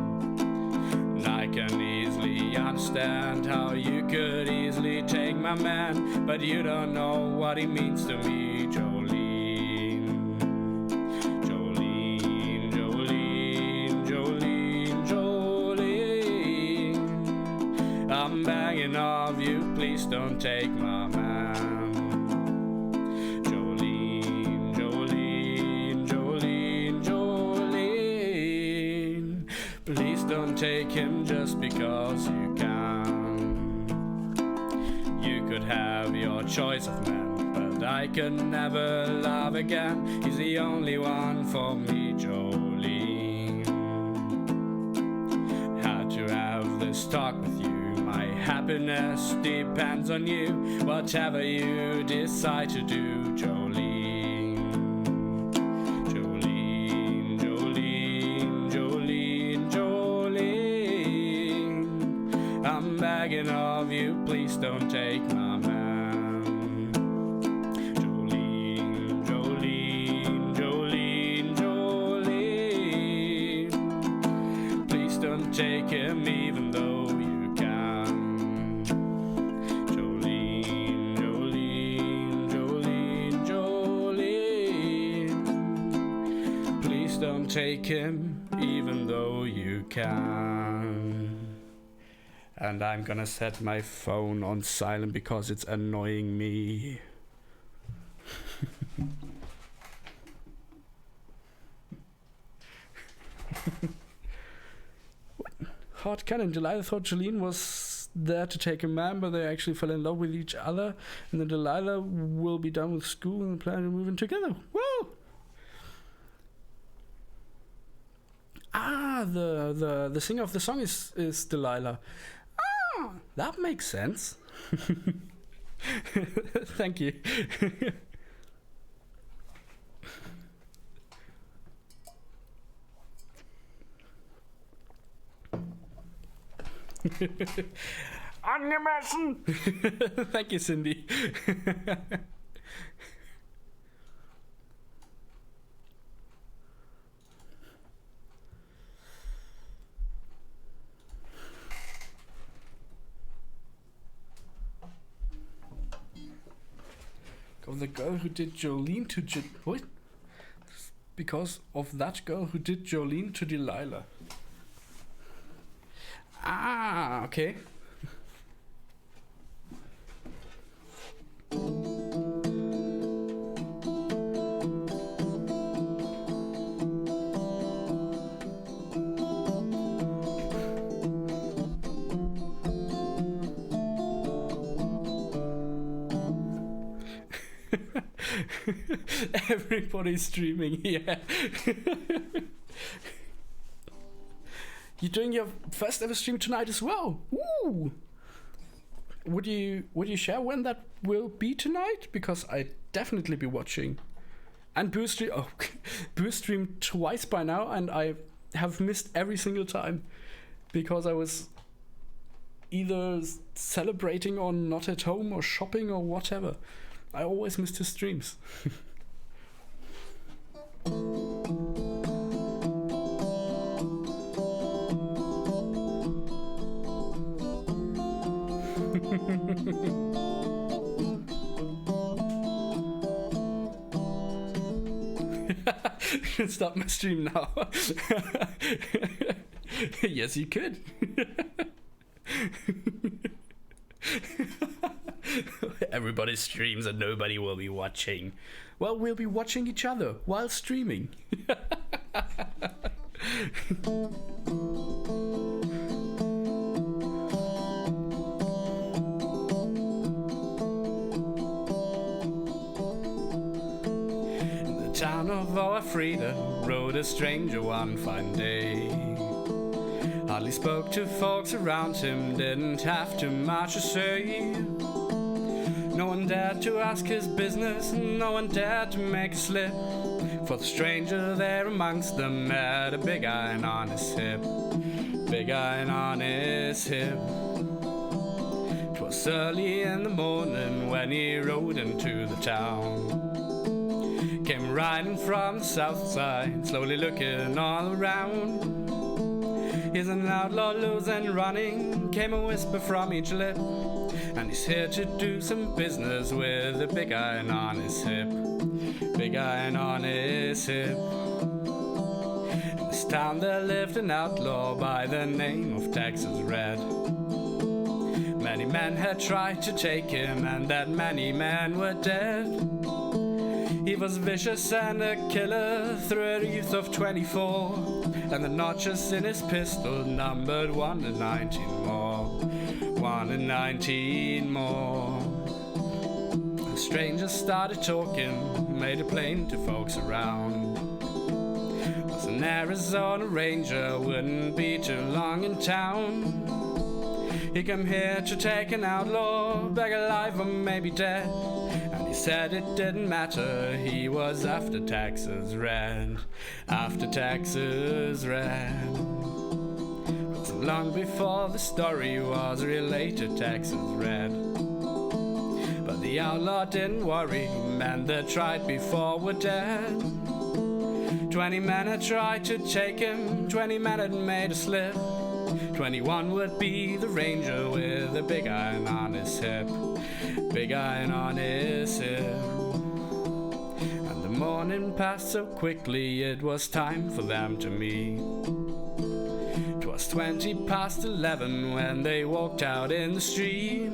And I can easily understand how you could easily take my man, but you don't know what he means to me, Jolene. I'm begging of you, please don't take my man. Jolene, Jolene, Jolene, Jolene. Please don't take him just because you can. You could have your choice of men, but I could never love again. He's the only one for me, Jolene. Had to have this talk with you. My happiness depends on you, whatever you decide to do, Jolene. Jolene, Jolene, Jolene, Jolene. I'm begging of you, please don't take my man. Jolene, Jolene, Jolene, Jolene. Please don't take him even though take him even though you can. And I'm gonna set my phone on silent because it's annoying me. Hard Cannon, July. I thought Jolene was there to take a man, but they actually fell in love with each other. And then Delilah will be done with school and plan to move in together. Woo! Ah, the singer of the song is Delilah. Ah, that makes sense. Thank you. Animation! Thank you, Cindy. Of the girl who did Jolene to what? Because of that girl who did Jolene to Delilah. Ah, okay. Everybody's streaming, yeah. You're doing your first ever stream tonight as well. Woo! Would you share when that will be tonight? Because I'd definitely be watching. And Boo streamed twice by now, and I have missed every single time because I was either celebrating or not at home or shopping or whatever. I always missed his streams. Should stop my stream now. Yes, you could. Everybody streams and nobody will be watching. Well, we'll be watching each other while streaming. Town of Oafrida rode a stranger one fine day. Hardly spoke to folks around him, didn't have too much to say. No one dared to ask his business, no one dared to make a slip. For the stranger there amongst them had a big iron on his hip. Big iron on his hip. 'Twas early in the morning when he rode into the town. Came riding from the south side, slowly looking all around. Here's an outlaw loose and running, came a whisper from each lip. And he's here to do some business with a big iron on his hip. Big iron on his hip. In this town there lived an outlaw by the name of Texas Red. Many men had tried to take him, and that many men were dead. He was vicious and a killer through a youth of 24, and the notches in his pistol numbered 1 in 19 more. 1 in 19 more. The stranger started talking, made it plain to folks around. Was an Arizona ranger, wouldn't be too long in town. He came here to take an outlaw, back alive or maybe dead. He said it didn't matter, he was after Texas Red. After Texas Red. But so long before the story was related, Texas Red. But the outlaw didn't worry, men that tried before were dead. 20 men had tried to take him, 20 men had made a slip. 21 would be the ranger with a big iron on his hip. Big iron on his hip. And the morning passed so quickly, it was time for them to meet. 'Twas 20 past 11 when they walked out in the street.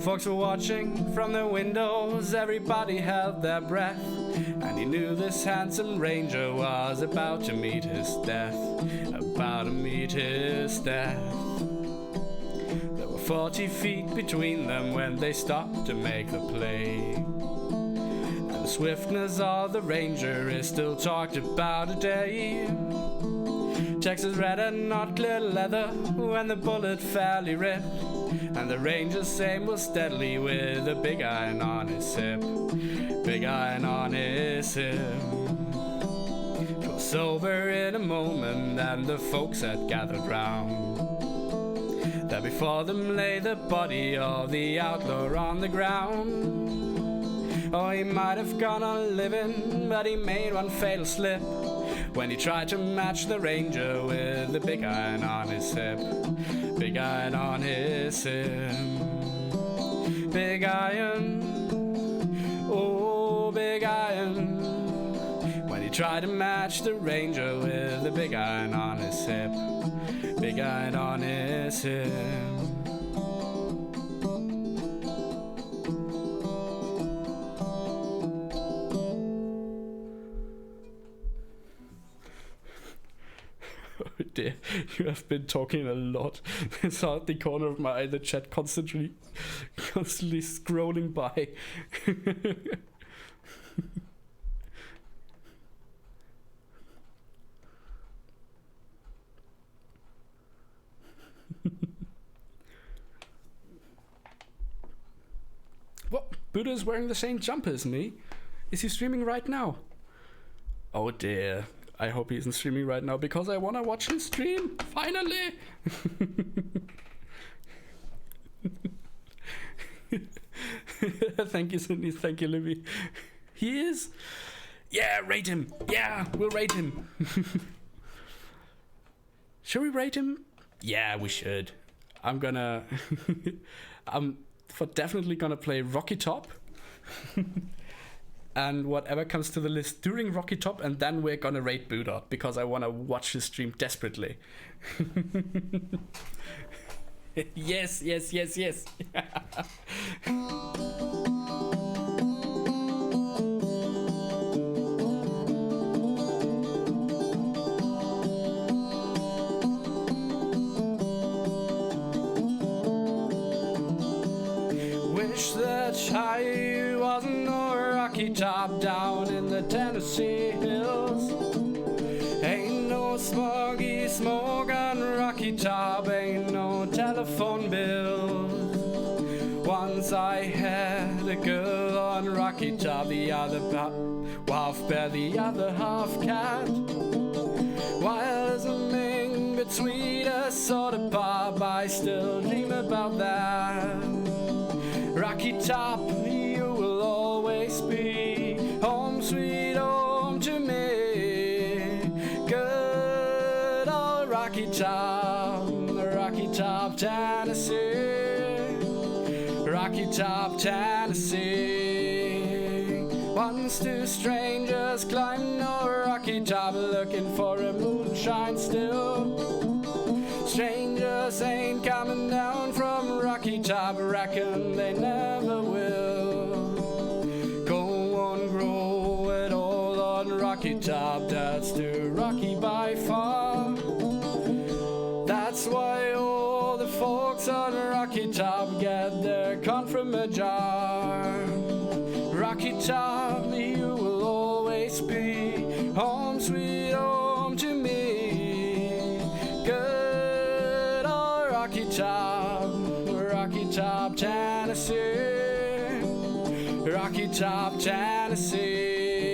Folks were watching from their windows, everybody held their breath. And he knew this handsome ranger was about to meet his death. About to meet his death. 40 feet between them when they stop to make the play. And the swiftness of the Ranger is still talked about today. Texas red and not clear leather when the bullet fairly ripped. And the Ranger's aim was steadily with a big iron on his hip. Big iron on his hip. 'Twas over in a moment and the folks had gathered round. There before them lay the body of the outlaw on the ground. Oh, he might have gone on living, but he made one fatal slip when he tried to match the Ranger with the big iron on his hip. Big iron on his hip. Big iron, oh big iron. When he tried to match the Ranger with the big iron on his hip. Big iron on his hip. Oh dear, you have been talking a lot. It's out the corner of my eye, the chat constantly scrolling by. What? Buddha is wearing the same jumper as me? Is he streaming right now? Oh dear. I hope he isn't streaming right now because I want to watch his stream. Finally! Thank you, Sydney. Thank you, Libby. He is? Yeah, rate him. Yeah, we'll rate him. Should we rate him? Yeah, we should. I'm for definitely gonna play Rocky Top. And whatever comes to the list during Rocky Top, and then we're gonna rate Buddha because I wanna watch his stream desperately. Yes. Wish that I wasn't no Rocky Top down in the Tennessee hills. Ain't no smoggy smoke on Rocky Top, ain't no telephone bills. Once I had a girl on Rocky Top, the other half bear, the other half cat. While as a ming between a soda pop, I still dream about that. Rocky Top, you will always be home sweet home to me. Good old Rocky Top, Tennessee. Rocky Top, Tennessee. Once two strangers climbed no Rocky Top, looking for a moonshine still. Strangers ain't coming down from Rocky Top, reckon they never will. Go on, grow it all on Rocky Top, that's too rocky by far. That's why all the folks on Rocky Top get their corn from a jar. Rocky Top, you will always be home sweet home to me. Good old Rocky Top, Tennessee. Rocky Top, Tennessee.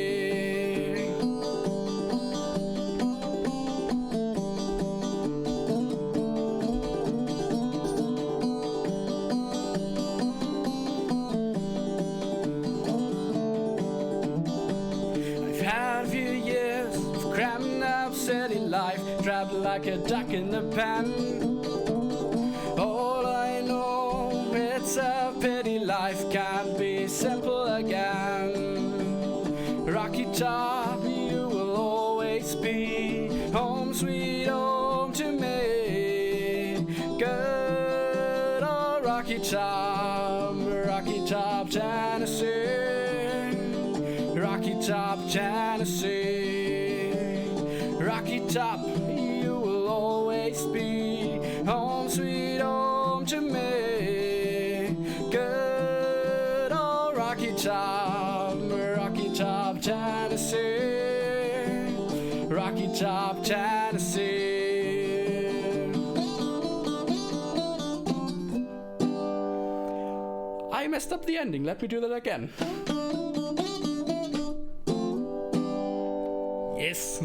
I've had a few years of cramming up city life, trapped like a duck in the pen. All I know, it's a pity life can't be simple again. Rocky Top, you will always be home sweet home to me. Good old Rocky Top, Tennessee. Rocky Top, Tennessee. Rocky Top, you will always be home sweet home to me. Rocky Top, Tennessee. Rocky Top, Tennessee. I messed up the ending. Let me do that again. Yes.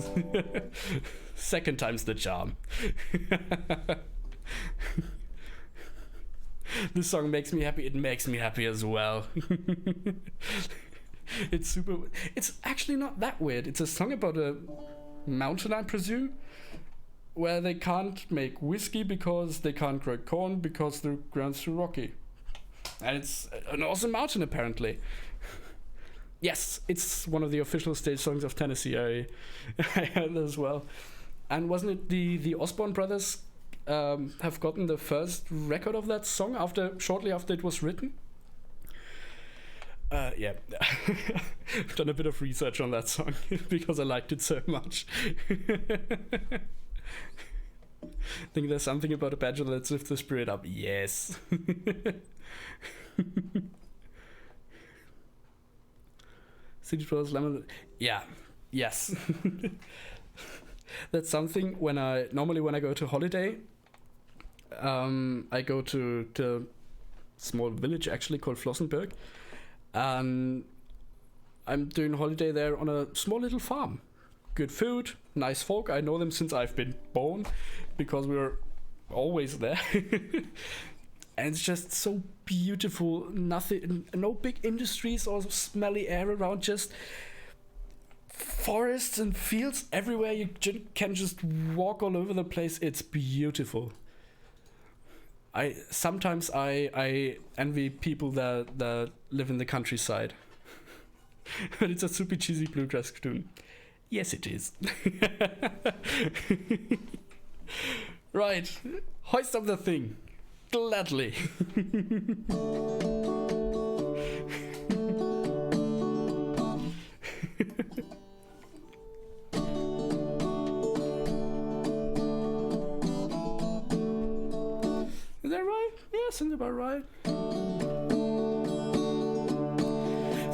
Second time's the charm. This song makes me happy. It makes me happy as well. It's super. It's actually not that weird. It's a song about a mountain, I presume, where they can't make whiskey because they can't grow corn because the ground's too rocky. And it's an awesome mountain, apparently. Yes, it's one of the official stage songs of Tennessee. I heard that as well. And wasn't it the Osborne brothers have gotten the first record of that song shortly after it was written? Yeah. I've done a bit of research on that song because I liked it so much. I think there's something about a badger that lifts the spirit up. Yes. City Dwellers Lemon. Yeah. Yes. That's something when I go to holiday, I go to a small village actually called Flossenberg, and I'm doing holiday there on a small little farm. Good food, nice folk. I know them since I've been born because we were always there. And it's just so beautiful. Nothing, no big industries or smelly air around, just forests and fields everywhere. You can just walk all over the place. It's beautiful. Sometimes I envy people that live in the countryside. But it's a super cheesy bluegrass tune. Yes, it is. Right, hoist up the thing. Gladly. Is that right? Yeah, sounds about right.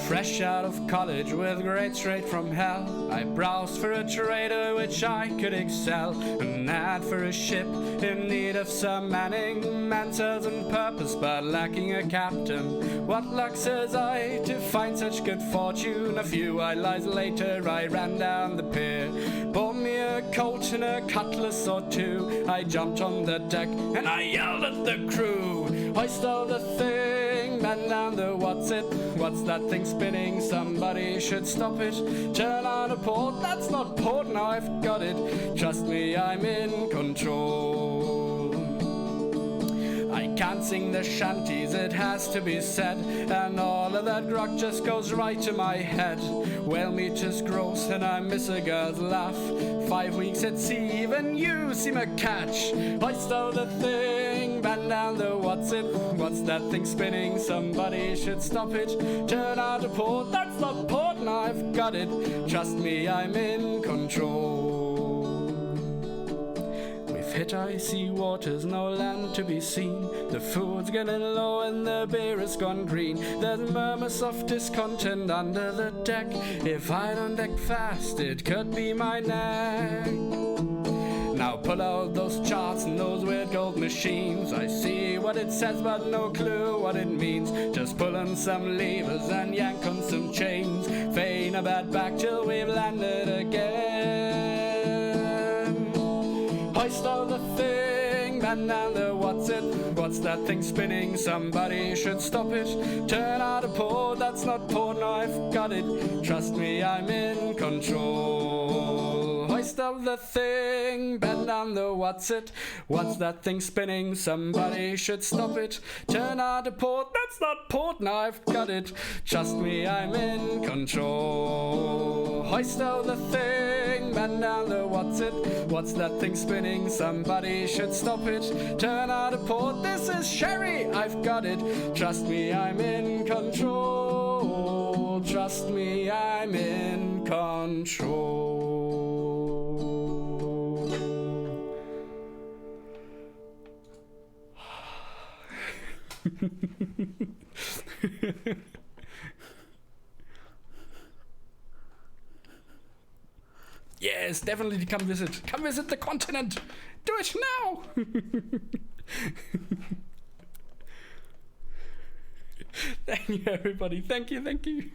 Fresh out of college with grades straight from hell, I browsed for a trader which I could excel. An ad for a ship in need of some manning, man serves and purpose but lacking a captain. What luck, says I, to find such good fortune. A few lies later I ran down the pier, bought me a coat and a cutlass or two. I jumped on the deck and I yelled at the crew, hoist all the thing, man down the what's it? What's that thing spinning? Somebody should stop it. Turn on a port, that's not port, now I've got it. Trust me, I'm in control. I can't sing the shanties, it has to be said, and all of that grog just goes right to my head. Whale meat is gross and I miss a girl's laugh. 5 weeks at sea, even you seem a catch. Hoist out the thing, bend down the what's it? What's that thing spinning? Somebody should stop it. Turn out a port, that's not port, now I've got it. Trust me, I'm in control. We've hit icy waters, no land to be seen. The food's getting low and the beer has gone green. There's murmurs of discontent under the deck. If I don't act fast, it could be my neck. Now pull out those charts and those weird gold machines. I see what it says but no clue what it means. Just pull on some levers and yank on some chains. Feign a bad back till we've landed again. Hoist all the thing, bend down the what's it? What's that thing spinning? Somebody should stop it. Turn out a port, that's not port, no I've got it. Trust me, I'm in control. Hoist up the thing, bend down the what's it? What's that thing spinning? Somebody should stop it. Turn out a port, that's not port, now I've got it. Trust me, I'm in control. Hoist up the thing, bend down the what's it? What's that thing spinning? Somebody should stop it. Turn out a port, this is sherry, I've got it. Trust me, I'm in control. Trust me, I'm in control. Yes, definitely come visit. Come visit the continent. Do it now. Thank you, everybody. Thank you, thank you.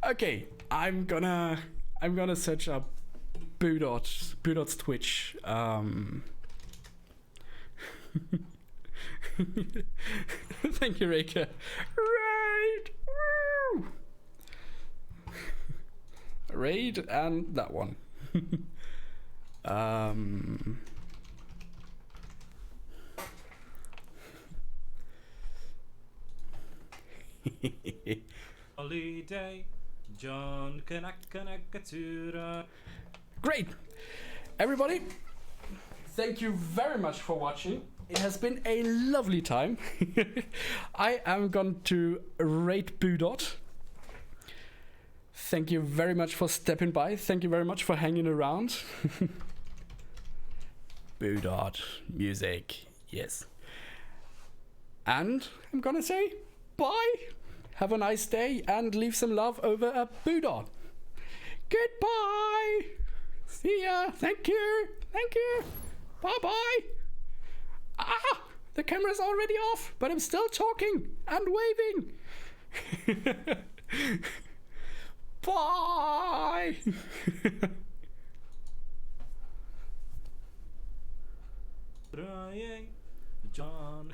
Okay, I'm gonna search up Budot's Twitch. Thank you, Reka. Raid! Woo! Raid and that one. Holiday, John Kanakatura. Great! Everybody, thank you very much for watching. It has been a lovely time. I am going to rate Budot. Thank you very much for stepping by. Thank you very much for hanging around. Budot music, yes. And I'm gonna say bye. Have a nice day and leave some love over at Budot. Goodbye. See ya. Thank you. Thank you. Bye bye. Ah, the camera's already off, but I'm still talking and waving. Bye. John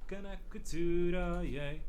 Kanakatura.